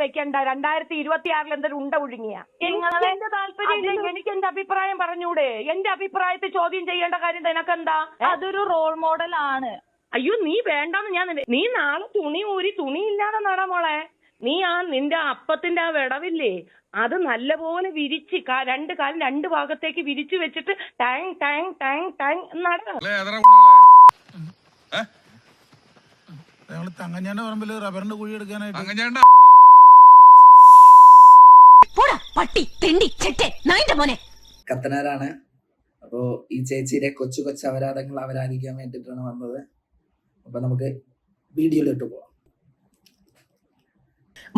വെക്കണ്ട. 2026 എന്തൊരു ഉണ്ട ഒഴുങ്ങിയ. എന്റെ താല്പര്യം, എനിക്ക് എന്റെ അഭിപ്രായം പറഞ്ഞൂടെ? എന്റെ അഭിപ്രായത്തെ ചോദ്യം ചെയ്യേണ്ട കാര്യം നിനക്കെന്താ? അതൊരു റോൾ മോഡൽ ആണ്. അയ്യോ നീ വേണ്ടെന്ന് നീ നാളെ തുണി ഊരി തുണിയില്ലാതെ നട മോളെ. നീ നിന്റെ അപ്പത്തിന്റെ വിടവില്ലേ, അത് നല്ലപോലെ വിരിച്ച് രണ്ട് കാലും രണ്ട് ഭാഗത്തേക്ക് വിരിച്ചു വെച്ചിട്ട് ടാങ് ടാങ് ടാങ് ടാങ് നട. തങ്ങഞ്ഞാന്റെ പറമ്പില് റബ്ബറിന്റെ കുഴി എടുക്കാനായിട്ട് കത്തനാരാണ്. അപ്പോ ഈ ചേച്ചിയുടെ കൊച്ചു കൊച്ചു അപരാധങ്ങൾ അവരാധിക്കാൻ വേണ്ടിയിട്ടാണ് വന്നത്. അപ്പൊ നമുക്ക് വീഡിയോയിലിട്ട് പോവാം.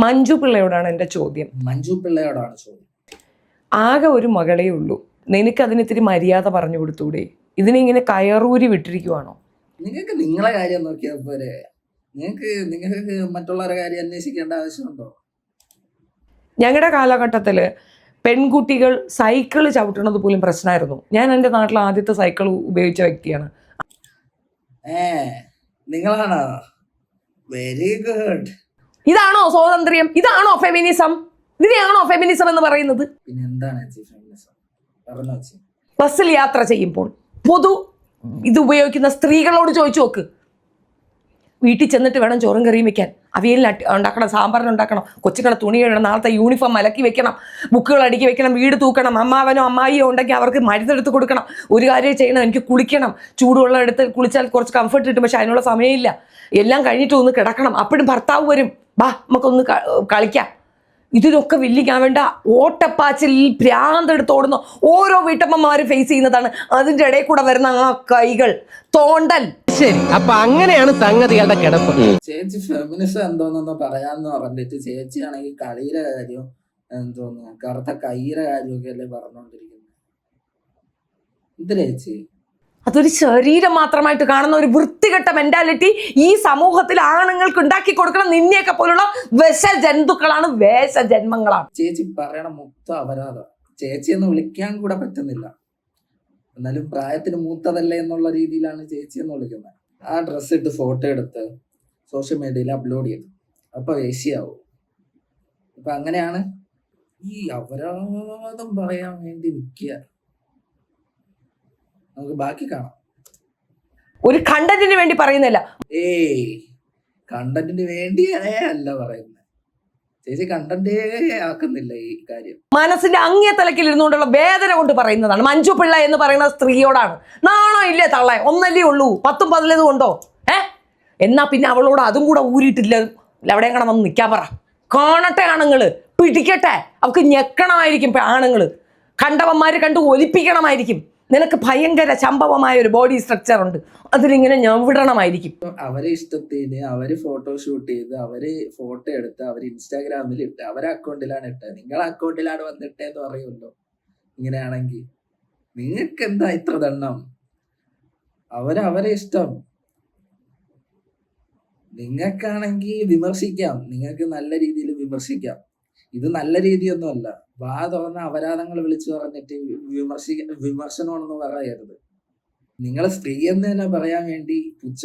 മഞ്ജു പിള്ളയോടാണ് എന്റെ ചോദ്യം. മഞ്ജു പിള്ളയോടാണ് ചോദ്യം. ആകെ ഒരു മകളേ ഉള്ളൂ, നിനക്കതിന് ഇത്തിരി മര്യാദ പറഞ്ഞു കൊടുത്തൂടെ? ഇതിനിങ്ങനെ കയറൂരി വിട്ടിരിക്കുവാണോ? നിങ്ങൾക്ക് നിങ്ങളെ കാര്യം നോക്കിയാൽ പോരെ? നിങ്ങൾക്ക് മറ്റുള്ളവരുടെ കാര്യം അന്വേഷിക്കേണ്ട ആവശ്യമുണ്ടോ? ഞങ്ങളുടെ കാലഘട്ടത്തില് പെൺകുട്ടികൾ സൈക്കിള് ചവിട്ടണത് പോലും പ്രശ്നമായിരുന്നു. ഞാൻ എൻ്റെ നാട്ടിൽ ആദ്യത്തെ സൈക്കിൾ ഉപയോഗിച്ച വ്യക്തിയാണ്. നിങ്ങളാണോ? Very good. ഇതാണോ സ്വാതന്ത്ര്യം? ഇതാണോ ഫെമിനിസം? ഇതിനെയാണോ ഫെമിനിസം എന്ന് പറയുന്നത്? പിന്നെ എന്താണ് ഫെമിനിസം? ബസ്സിൽ യാത്ര ചെയ്യുമ്പോൾ ഇത് ഉപയോഗിക്കുന്ന സ്ത്രീകളോട് ചോദിച്ചു നോക്ക്. വീട്ടിൽ ചെന്നിട്ട് വേണം ചോറും കറിയും വെക്കാൻ, അവിയലിന് ഉണ്ടാക്കണം, സാമ്പാറിന് ഉണ്ടാക്കണം, കൊച്ചുങ്ങളെ തുണി കഴുകണം, നാളത്തെ യൂണിഫോം അലക്കി വെക്കണം, ബുക്കുകൾ അടുക്കി വെക്കണം, വീട് തൂക്കണം, അമ്മാവനോ അമ്മായിയോ ഉണ്ടെങ്കിൽ അവർക്ക് മരുന്നെടുത്ത് കൊടുക്കണം, ഒരു കാര്യം ചെയ്യണം, എനിക്ക് കുളിക്കണം, ചൂടുവെള്ളം എടുത്ത് കുളിച്ചാൽ കുറച്ച് കംഫർട്ട് കിട്ടും, പക്ഷെ അതിനുള്ള സമയമില്ല, എല്ലാം കഴിഞ്ഞിട്ട് ഒന്ന് കിടക്കണം, അപ്പോഴും ഭർത്താവ് വരും, ബാ നമുക്കൊന്ന് കളിക്കാം. ഇതിനൊക്കെ വില്ലിക്കാൻ വേണ്ട ഓട്ടപ്പാച്ചിൽ ഭ്രാന്തെടുത്ത് ഓടുന്ന ഓരോ വീട്ടമ്മമാരും ഫേസ് ചെയ്യുന്നതാണ്. അതിന്റെ ഇടയിൽ കൂടെ വരുന്ന ആ കൈകൾ തോണ്ടൽ. ശരി, അപ്പൊ അങ്ങനെയാണ് സംഗതികളുടെ കിടപ്പ്. ചേച്ചി ഫെമിനിസം എന്തോന്നോ പറയാന്ന് പറഞ്ഞിട്ട് ചേച്ചിയാണെങ്കിൽ കളിയുടെ കാര്യം എന്തോന്ന് കറുത്ത കൈയുടെ കാര്യമൊക്കെ അല്ലേ പറഞ്ഞോണ്ടിരിക്കുന്നത്. എന്തിനാ ചേച്ചി? അതൊരു ശരീരം മാത്രമായിട്ട് കാണുന്ന ഒരു വൃത്തികെട്ട മെന്റാലിറ്റി ഈ സമൂഹത്തിൽ ആണുങ്ങൾക്ക് ഉണ്ടാക്കി കൊടുക്കണം. നിന്നെയൊക്കെ പോലുള്ള വിഷജന്തുക്കളാണ്, വേഷജന്മങ്ങളാണ്. ചേച്ചി പറയണ മൊത്തം അപരാധം. ചേച്ചിയെന്ന് വിളിക്കാൻ കൂടെ പറ്റുന്നില്ല, എന്നാലും പ്രായത്തിന് മൂത്തതല്ലേ എന്നുള്ള രീതിയിലാണ് ചേച്ചിയെന്ന് വിളിക്കുന്നത്. ആ ഡ്രസ്സ് ഇട്ട് ഫോട്ടോ എടുത്ത് സോഷ്യൽ മീഡിയയിൽ അപ്ലോഡ് ചെയ്തു, അപ്പൊ വേശ്യയാവും. അപ്പൊ അങ്ങനെയാണ് ഈ അപരാധം പറയാൻ വേണ്ടി നിൽക്കുക. നമുക്ക് ബാക്കി കാണാം. ഒരു കണ്ടന്റിന് വേണ്ടി പറയുന്നില്ല. കണ്ടന്റിന് വേണ്ടിയേ അല്ല പറയുന്നത്. ചേച്ചി കണ്ടന്റേ ആക്കുന്നില്ല ഈ കാര്യം. മനസ്സിന്റെ അങ്ങേ തലക്കിൽ ഇരുന്നുകൊണ്ടുള്ള വേദന കൊണ്ട് പറയുന്നതാണ്. മഞ്ജു പിള്ള എന്ന് പറയുന്ന സ്ത്രീയോടാണ്. നാണോ ഇല്ലേ തള്ളേ? ഒന്നല്ലേ ഉള്ളൂ, 10ഉം 15 ഉണ്ടോ? എന്നാ പിന്നെ അവളോട് അതും കൂടെ ഊരിയിട്ടില്ല, എവിടെയും കാണാൻ വന്ന് നിൽക്കാൻ പറ. കാണട്ടെ ആണുങ്ങള്, പിടിക്കട്ടെ, അവർക്ക് ഞെക്കണമായിരിക്കും. ആണുങ്ങള് കണ്ടവന്മാര് കണ്ട് ഒലിപ്പിക്കണമായിരിക്കും. നിനക്ക് ഭയങ്കര സംഭവമായ ഒരു ബോഡി സ്ട്രക്ചർ ഉണ്ട്, അതിലിങ്ങനെ ഞവിടണമായിരിക്കും. അവരെ ഇഷ്ടത്തിന് അവര് ഫോട്ടോഷൂട്ട് ചെയ്ത് അവര് ഫോട്ടോ എടുത്ത് അവര് ഇൻസ്റ്റാഗ്രാമിൽ ഇട്ട് അവരെ അക്കൗണ്ടിലാണ് ഇട്ടത്. നിങ്ങളെ അക്കൗണ്ടിലാണ് വന്നിട്ടേന്ന് പറയുമല്ലോ. ഇങ്ങനെയാണെങ്കിൽ നിങ്ങൾക്ക് എന്താ ഇത്ര ദണ്ണം? അവരെ ഇഷ്ടം. നിങ്ങൾക്കാണെങ്കിൽ വിമർശിക്കാം, നിങ്ങൾക്ക് നല്ല രീതിയിൽ വിമർശിക്കാം. ഇത് നല്ല രീതിയൊന്നും അല്ല. വാ തുറന്ന അപരാധങ്ങൾ വിളിച്ചു പറഞ്ഞിട്ട് വിമർശനമാണെന്ന് പറയരുത്. നിങ്ങൾ സ്ത്രീ എന്ന് തന്നെ പറയാൻ വേണ്ടി പുച്ഛ.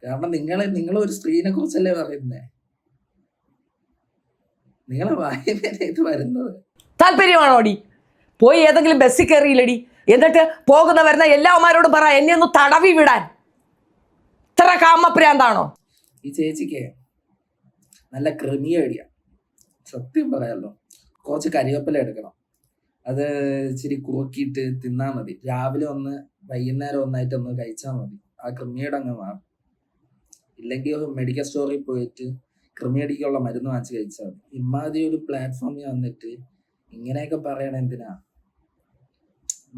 കാരണം നിങ്ങൾ ഒരു സ്ത്രീനെ കുറിച്ചല്ലേ പറയുന്നേ. നിങ്ങളെ വായനയിലെ ഇത് വരുന്നത്. താല്പര്യമാണോടി? പോയി ഏതെങ്കിലും ബസ്സിൽ കയറിയില്ലടി, എന്നിട്ട് വരുന്ന എല്ലാവന്മാരോടും പറ എന്നെ ഒന്ന് തടവി വിടാൻ. ഇത്ര കാമപ്രാന്താണോ ഈ ചേച്ചിക്ക്? നല്ല ക്രിമിയടിയ, സത്യം പറയാലോ. കുറച്ച് കരിവേപ്പില എടുക്കണം, അത് ഇച്ചിരി കുറുക്കിയിട്ട് തിന്നാൽ മതി. രാവിലെ ഒന്ന് വൈകുന്നേരം ഒന്നായിട്ടൊന്ന് കഴിച്ചാൽ മതി, ആ കൃമിയുടെ അങ്ങ് മാറും. ഇല്ലെങ്കിൽ മെഡിക്കൽ സ്റ്റോറിൽ പോയിട്ട് കൃമിയടിക്കുള്ള മരുന്ന് വാങ്ങിച്ച് കഴിച്ചാൽ മതി. ഇമാതിരി ഒരു പ്ലാറ്റ്ഫോമിൽ വന്നിട്ട് ഇങ്ങനെയൊക്കെ പറയണ എന്തിനാ?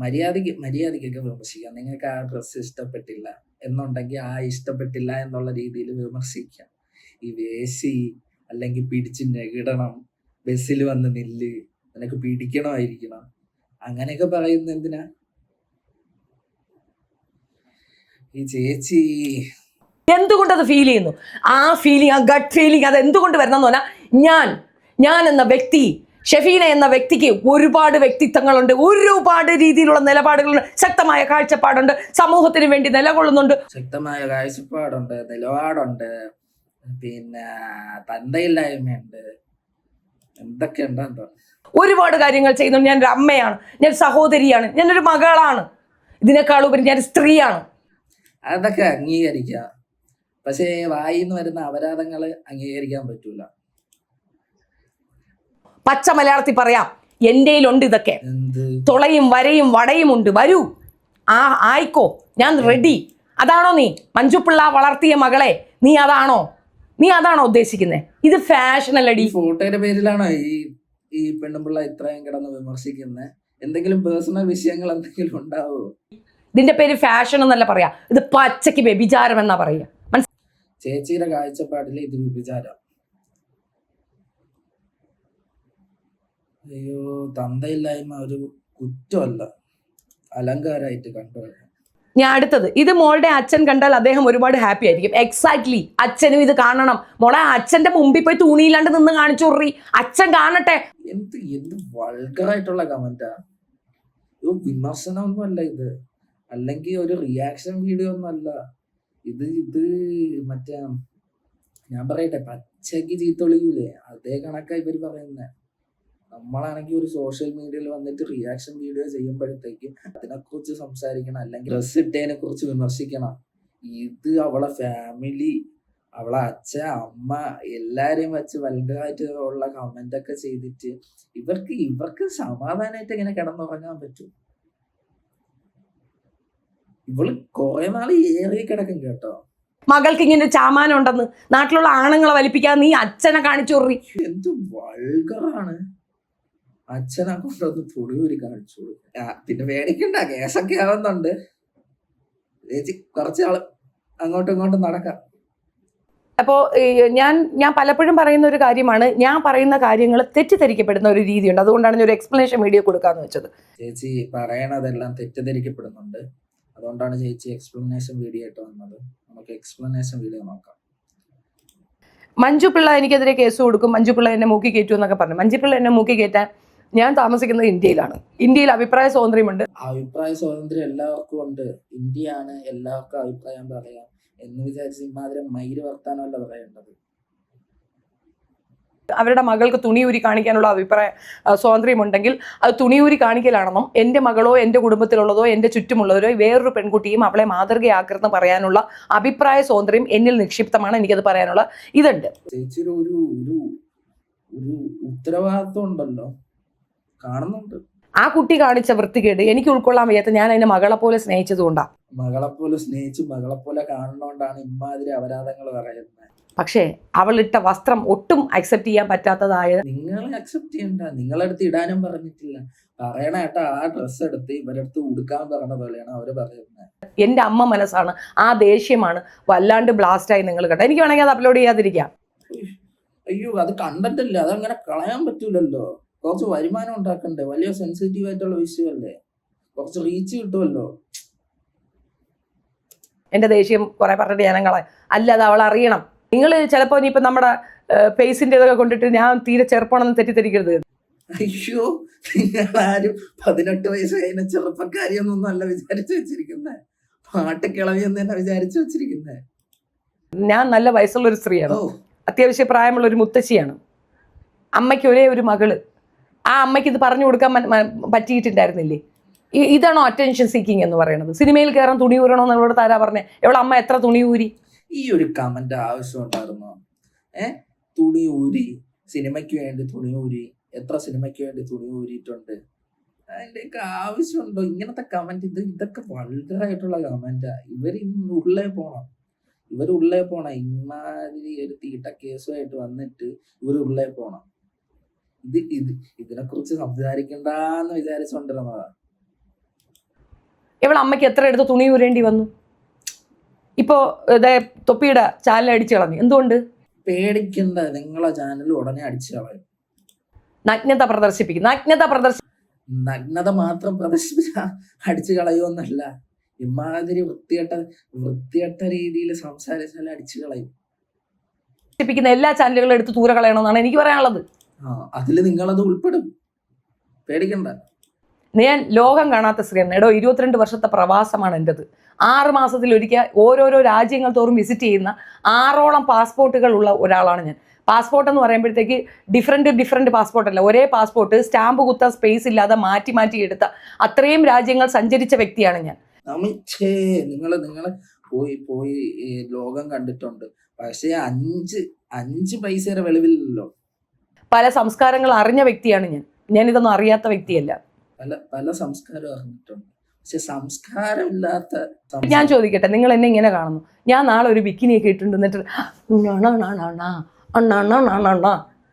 മര്യാദയ്ക്കൊക്കെ വിമർശിക്കാം. നിങ്ങൾക്ക് ആ ഡ്രസ്സ് ഇഷ്ടപ്പെട്ടില്ല എന്നുണ്ടെങ്കിൽ ആ ഇഷ്ടപ്പെട്ടില്ല എന്നുള്ള രീതിയിൽ വിമർശിക്കാം. ഈ വേശി അല്ലെങ്കിൽ പിടിച്ച് നെകിടണം, ബസ്സിൽ വന്ന് നില്ല്, നിനക്ക് പിടിക്കണമായിരിക്കണം, അങ്ങനെയൊക്കെ പറയുന്നത് എന്തിനാ? ഈ ചേച്ചി എന്തുകൊണ്ട് അത് ഫീൽ ചെയ്യുന്നു? ആ ഫീലിംഗ്, ആ ഗട്ട് ഫീലിംഗ്, അത് എന്തുകൊണ്ട് വരുന്നെന്ന് പറഞ്ഞാൽ ഞാൻ എന്ന വ്യക്തി, ഷെഫീന എന്ന വ്യക്തിക്ക് ഒരുപാട് വ്യക്തിത്വങ്ങളുണ്ട്, ഒരുപാട് രീതിയിലുള്ള നിലപാടുകളുണ്ട്, ശക്തമായ കാഴ്ചപ്പാടുണ്ട്, സമൂഹത്തിന് വേണ്ടി നിലകൊള്ളുന്നുണ്ട്. ശക്തമായ കാഴ്ചപ്പാടുണ്ട്, നിലപാടുണ്ട്, പിന്നെ തന്തയില്ലായ്മയുണ്ട്, എന്തൊക്കെയുണ്ടോ എന്തോ. ഒരുപാട് കാര്യങ്ങൾ ചെയ്യുന്നു. ഞാനൊരു അമ്മയാണ്, ഞാൻ സഹോദരിയാണ്, ഞാനൊരു മകളാണ്, ഇതിനേക്കാളുപരി ഞാൻ സ്ത്രീയാണ്. അതൊക്കെ അംഗീകരിക്കാം. പക്ഷേ വായിന്ന് വരുന്ന അപരാധങ്ങൾ അംഗീകരിക്കാൻ പറ്റൂല. പച്ച മലയാളത്തിൽ പറയാം, എന്റെയിലുണ്ട് ഇതൊക്കെ. എന്ത് തുളയും വരയും വടയും ഉണ്ട്, വരൂ, ആയിക്കോ, ഞാൻ റെഡി. അതാണോ നീ മഞ്ജുപിള്ള വളർത്തിയ മകളെ? നീ അതാണോ ഉദ്ദേശിക്കുന്നത്? ഇത് ഫാഷൻ അല്ലടി. ഫോട്ടോയുടെ പേരിലാണോ ഈ പെണ്ണുപിള്ള ഇത്രയും കിടന്ന് വിമർശിക്കുന്നത്? എന്തെങ്കിലും പേഴ്സണൽ വിഷയങ്ങൾ എന്തെങ്കിലും ഉണ്ടാവോ? ഇതിന്റെ പേര് ഫാഷൻ എന്നല്ല പറയാ, ഇത് പച്ചയ്ക്ക് വ്യഭിചാരം എന്നാ പറയാ. ചേച്ചിയുടെ കാഴ്ചപ്പാടിൽ ഇത് വിഭിചാരം. അയ്യോ, തന്തയില്ലായ്മ ഒരു കുറ്റമല്ല, അലങ്കാരമായിട്ട് കണ്ടുവരാം. ഞാൻ അടുത്തത്, ഇത് മോളുടെ അച്ഛൻ കണ്ടാൽ അദ്ദേഹം ഒരുപാട് ഹാപ്പി ആയിരിക്കും. എക്സാക്ട്ലി, അച്ഛനും ഇത് കാണണം. മോളെ അച്ഛന്റെ മുമ്പിൽ പോയി തുണിയില്ലാണ്ട് നിന്ന് കാണിച്ചോറി, അച്ഛൻ കാണട്ടെ. എന്ത് വൾഗറായിട്ടുള്ള കമന്റാ. വിമർശനമൊന്നും അല്ല ഇത്, അല്ലെങ്കിൽ ഒരു റിയാക്ഷൻ വീഡിയോ ഒന്നും അല്ല ഇത്. മറ്റേ ഞാൻ പറയട്ടെ, പച്ചക്ക് ചീത്തൊളിയൂലേ, അതേ കണക്കാ ഇവര് പറയുന്നത്. നമ്മളാണെങ്കിൽ ഒരു സോഷ്യൽ മീഡിയയിൽ വന്നിട്ട് റിയാക്ഷൻ വീഡിയോ ചെയ്യുമ്പോഴത്തേക്കും അതിനെക്കുറിച്ച് സംസാരിക്കണം, അല്ലെങ്കിൽ ഡ്രസ് ഇട്ടതിനെ കുറിച്ച് വിമർശിക്കണം. ഇത് അവളെ ഫാമിലി, അവളെ അച്ഛൻ, അമ്മ എല്ലാരെയും വെച്ച് വലുതായിട്ട് ഉള്ള കമന്റ് ഒക്കെ ചെയ്തിട്ട് ഇവർക്ക് സമാധാനമായിട്ട് ഇങ്ങനെ കിടന്നുറങ്ങാൻ പറ്റും. ഇവള് കുറെ നാള് ഏറി കിടക്കും കേട്ടോ. മകൾക്ക് ഇങ്ങനെ ചാമാനം ഉണ്ടെന്ന് നാട്ടിലുള്ള ആണുങ്ങളെ വലിപ്പിക്കാൻ നീ അച്ഛനെ കാണിച്ചോറി. എന്ത് വൾഗറാണ്. അച്ഛനെ കൊണ്ടൊന്ന് തുണിയൂരി കാണിച്ചു കൊടുക്കും. പിന്നെ പേടിക്കണ്ട, കേസൊക്കെ ആവുന്നുണ്ട് ചേച്ചി, കുറച്ചാള് അങ്ങോട്ടും ഇങ്ങോട്ടും നടക്കാം. അപ്പോൾ ഞാൻ പലപ്പോഴും പറയുന്ന ഒരു കാര്യമാണ്, ഞാൻ പറയുന്ന കാര്യങ്ങൾ തെറ്റിദ്ധരിക്കപ്പെടുന്ന ഒരു രീതിയുണ്ട്. അതുകൊണ്ടാണ് ഞാൻ ഒരു എക്സ്പ്ലനേഷൻ വീഡിയോ കൊടുക്കാന്ന് വെച്ചത്. ചേച്ചി പറയണതെല്ലാം തെറ്റിദ്ധരിക്കപ്പെടുന്നുണ്ട്, അതുകൊണ്ടാണ് ചേച്ചി എക്സ്പ്ലനേഷൻ വീഡിയോ ആയിട്ട് വന്നത്. നമുക്ക് എക്സ്പ്ലനേഷൻ വീഡിയോ നോക്കാം. മഞ്ജുപിള്ള എനിക്കെതിരെ കേസ് കൊടുക്കും, മഞ്ജുപിള്ള എന്നെ മൂക്കി കയറ്റും എന്നൊക്കെ പറഞ്ഞു. മഞ്ജുപിള്ള എന്നെ മൂക്കി കയറ്റാൻ, ഞാൻ താമസിക്കുന്നത് ഇന്ത്യയിലാണ്. ഇന്ത്യയിൽ അഭിപ്രായ സ്വാതന്ത്ര്യമുണ്ട്. അഭിപ്രായ സ്വാതന്ത്ര്യം എല്ലാവർക്കും ഉണ്ട്. ഇന്ത്യയാണ്, എല്ലാവർക്കും അഭിപ്രായം പറയാം എന്ന് വിചാരിച്ച് ഇമാതിരി മയില് വർത്താനമല്ല പറയേണ്ടത്. അവരുടെ മകൾക്ക് തുണിയൂരി കാണിക്കാനുള്ള അഭിപ്രായ സ്വാതന്ത്ര്യമുണ്ടെങ്കിൽ അത് തുണിയൂരി കാണിക്കലാണെന്നും എൻ്റെ മകളോ എൻ്റെ കുടുംബത്തിലുള്ളതോ എൻ്റെ ചുറ്റുമുള്ളവരോ വേറൊരു പെൺകുട്ടിയും അവളെ മാതൃകയാക്കരുതെന്ന് പറയാനുള്ള അഭിപ്രായ സ്വാതന്ത്ര്യം എന്നിൽ നിക്ഷിപ്തമാണ്. എനിക്കത് പറയാനുള്ള ഇതുണ്ട്. ചേച്ചിയുടെ ഒരു ഉത്തരവാദിത്വം ഉണ്ടല്ലോ, കാണുന്നുണ്ട്. ആ കുട്ടി കാണിച്ച വൃത്തികേട് എനിക്ക് ഉൾക്കൊള്ളാൻ വയ്യാത്ത ഞാൻ അതിനെ മകളെ പോലെ സ്നേഹിച്ചതുകൊണ്ടാണ്. മകളെപ്പോലെ സ്നേഹിച്ച് മകളെപ്പോലെ കാണുന്നോണ്ടാണ് ഇമാതിരി അപരാധങ്ങൾ പറയുന്നത്. പക്ഷേ അവളിട്ട വസ്ത്രം ഒട്ടും അക്സെപ്റ്റ് ചെയ്യാൻ പറ്റാത്തതായ. നിങ്ങൾ അക്സെപ്റ്റ് ചെയ്യണ്ട, നിങ്ങളടുത്ത് ഇടാനും പറഞ്ഞിട്ടില്ല. പറയണ കേട്ടാ, ആ ഡ്രസ്സ് എടുത്ത് ഇവരടുത്ത് ഉടുക്കാൻ പറഞ്ഞ പോലെയാണ് അവര് പറയുന്നത്. എൻ്റെ അമ്മ മനസ്സാണ്, ആ ദേഷ്യമാണ് വല്ലാണ്ട് ബ്ലാസ്റ്റായി നിങ്ങൾ കേട്ടോ. എനിക്ക് വേണമെങ്കിൽ അത് അപ്ലോഡ് ചെയ്യാതിരിക്കാം. അയ്യോ, അത് കണ്ടന്റ് അല്ലേ, അതങ്ങനെ കളയാൻ പറ്റൂലല്ലോ. കുറച്ച് വരുമാനം ഉണ്ടാക്കണ്ടേ, വലിയ സെൻസിറ്റീവ് ആയിട്ടുള്ള വിഷയമല്ലേ, കുറച്ച് റീച്ച് കിട്ടുമല്ലോ. എൻ്റെ ദേഷ്യം കുറെ പറഞ്ഞിട്ട് ജനങ്ങളെ അല്ലാതെ അവൾ അറിയണം. നിങ്ങൾ ചിലപ്പോൾ ഇനിയിപ്പോൾ നമ്മുടെ ഫേസിൻ്റെ ഇതൊക്കെ കൊണ്ടിട്ട് ഞാൻ തീരെ ചെറുപ്പമാണെന്ന് തെറ്റിദ്ധരിക്കരുത്. അയ്യോ, നിങ്ങളാരും 18 വയസ്സ് കഴിഞ്ഞ ചെറുപ്പക്കാരിയൊന്നും അല്ല വിചാരിച്ചു വെച്ചിരിക്കുന്നേ, പാട്ടക്കിളവി എന്ന് തന്നെ വിചാരിച്ചു വെച്ചിരിക്കുന്നേ. ഞാൻ നല്ല വയസ്സുള്ള ഒരു സ്ത്രീയാണ്, അത്യാവശ്യം പ്രായമുള്ള ഒരു മുത്തശ്ശിയാണ്. അമ്മയ്ക്ക് ഒരേ ഒരു മകള്. ആ അമ്മയ്ക്ക് ഇത് പറഞ്ഞു കൊടുക്കാൻ പറ്റിയിട്ടുണ്ടായിരുന്നില്ലേ? ഇതാണോ അറ്റൻഷൻ സീക്കിങ് എന്ന് പറയുന്നത്? സിനിമയിൽ കയറാൻ തുണി ഊരണോ എന്നോട് താരാ പറഞ്ഞേ? എവളെ അമ്മ എത്ര തുണി ഊരി? ഈ ഒരു കമന്റ് ആവശ്യം ഉണ്ടായിരുന്നോ? തുണി ഊരി, സിനിമയ്ക്ക് വേണ്ടി തുണി ഊരി, എത്ര സിനിമയ്ക്ക് വേണ്ടി തുണി ഊരിയിട്ടുണ്ട്, അതിൻ്റെയൊക്കെ ആവശ്യമുണ്ടോ ഇങ്ങനത്തെ കമന്റ്? ഇതൊക്കെ വൾഗറായിട്ടുള്ള കമന്റാ. ഉള്ളേ പോണം ഇമാതിരി ഒരു തീട്ട കേസുമായിട്ട് വന്നിട്ട് ഉള്ളേ പോണം. ഇതിനെ കുറിച്ച് സംസാരിക്കണ്ടെന്ന് വിചാരിച്ചോണ്ടിരുന്നതാ. ഇവളെ അമ്മയ്ക്ക് എത്ര എടുത്ത് തുണി ഊരേണ്ടി വന്നു? ഇപ്പോ തൊപ്പിയുടെ ചാനൽ അടിച്ചു കളഞ്ഞു. എന്തുകൊണ്ട്? പേടിക്കണ്ട, നിങ്ങളെ ചാനൽ ഉടനെ അടിച്ചു കളയും. നഗ്നത പ്രദർശിപ്പിക്കും. നഗ്നത മാത്രം പ്രദർശിപ്പിച്ച അടിച്ചു കളയുമെന്നല്ല, ഇമാതിരി വൃത്തികെട്ട രീതിയിൽ സംസാരിച്ചാൽ അടിച്ചു കളയും. എല്ലാ ചാനലുകളും എടുത്ത് ദൂരെ കളയണമെന്നാണ് എനിക്ക് പറയാനുള്ളത്. അതില് നിങ്ങളത് ഉൾപ്പെടും, പേടിക്കണ്ട. ഞാൻ ലോകം കാണാത്ത സ്ത്രീയാണ്. 22 വർഷത്തെ പ്രവാസമാണ് എൻ്റെത്. 6 മാസത്തിലൊരിക്കൽ ഓരോരോ രാജ്യങ്ങൾ തോറും വിസിറ്റ് ചെയ്യുന്ന 6ഓളം പാസ്പോർട്ടുകൾ ഉള്ള ഒരാളാണ് ഞാൻ. പാസ്പോർട്ട് എന്ന് പറയുമ്പോഴത്തേക്ക് ഡിഫറെന്റ് പാസ്പോർട്ട് അല്ല, ഒരേ പാസ്പോർട്ട് സ്റ്റാമ്പ് കുത്താൻ സ്പേസ് ഇല്ലാതെ മാറ്റി മാറ്റി എടുത്ത അത്രയും രാജ്യങ്ങൾ സഞ്ചരിച്ച വ്യക്തിയാണ് ഞാൻ. നിങ്ങള് പോയി ഈ ലോകം കണ്ടിട്ടുണ്ട്. പക്ഷേ അഞ്ച് പൈസയുടെ വെളിവില്ലല്ലോ. പല സംസ്കാരങ്ങൾ അറിഞ്ഞ വ്യക്തിയാണ് ഞാൻ ഇതൊന്നും അറിയാത്ത വ്യക്തിയല്ല. പല സംസ്കാരം അറിഞ്ഞിട്ടുണ്ട്, പക്ഷെ സംസ്കാരമില്ലാത്ത ഞാൻ ചോദിക്കട്ടെ, നിങ്ങൾ എന്നെ ഇങ്ങനെ കാണുന്നു, ഞാൻ നാളെ ഒരു ബിക്കിനിയൊക്കെ ഇട്ടുണ്ട് എന്നിട്ട്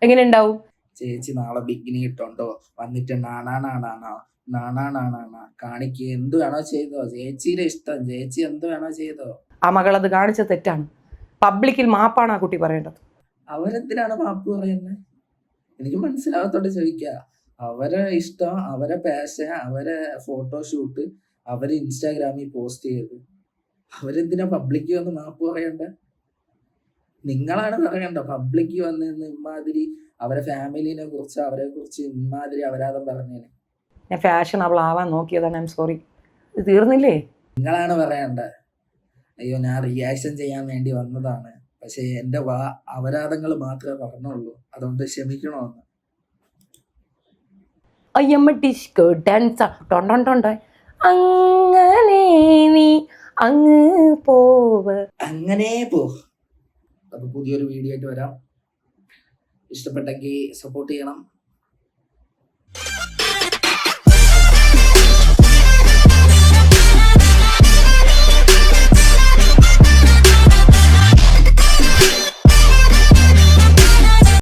എങ്ങനെ ഉണ്ടാവും? ചേച്ചി നാളെ ബിക്കിനി ഇട്ടുണ്ടോ, വന്നിട്ട് കാണിക്ക്, എന്ത് വേണോ ചെയ്തോ, ചേച്ചിയുടെ ഇഷ്ടം, ചേച്ചി എന്ത് വേണോ ചെയ്തോ. ആ മകളത് കാണിച്ച തെറ്റാണ്. പബ്ലിക്കിൽ മാപ്പാണ് ആ കുട്ടി പറയേണ്ടത്. അവരെന്തിനാണ് മാപ്പ് പറയുന്നത്? എനിക്ക് മനസ്സിലാകത്തോണ്ട് ചോദിക്കുക. അവരെ ഇഷ്ടം, അവരെ പാഷൻ, അവരെ ഫോട്ടോഷൂട്ട് അവര് ഇൻസ്റ്റാഗ്രാമിൽ പോസ്റ്റ് ചെയ്ത് അവരെന്തിനാ പബ്ലിക്ക് വന്ന് മാപ്പ് പറയണ്ട? നിങ്ങളാണ് പറയണ്ട. പബ്ലിക്ക് വന്ന് ഇമാതിരി അവരെ ഫാമിലിനെ കുറിച്ച് അവരെ കുറിച്ച് ഇമാതിരി അപരാധം പറഞ്ഞേനെ. ഞാൻ ഫാഷനബിൾ ആവാൻ നോക്കിയതാണ്. I am sorry. ഇത് തീർന്നില്ലേ? നിങ്ങളാണ് പറയണ്ട. അയ്യോ ഞാൻ റിയാക്ഷൻ ചെയ്യാൻ വേണ്ടി വന്നതാണ്, പക്ഷെ എന്റെ അപരാധങ്ങൾ മാത്രമേ പറഞ്ഞുള്ളൂ, അതുകൊണ്ട് ക്ഷമിക്കണമെന്ന്. അങ്ങനെ പോ. അപ്പൊ പുതിയൊരു വീഡിയോ ആയിട്ട് വരാം. ഇഷ്ടപ്പെട്ടെങ്കിൽ സപ്പോർട്ട് ചെയ്യണം.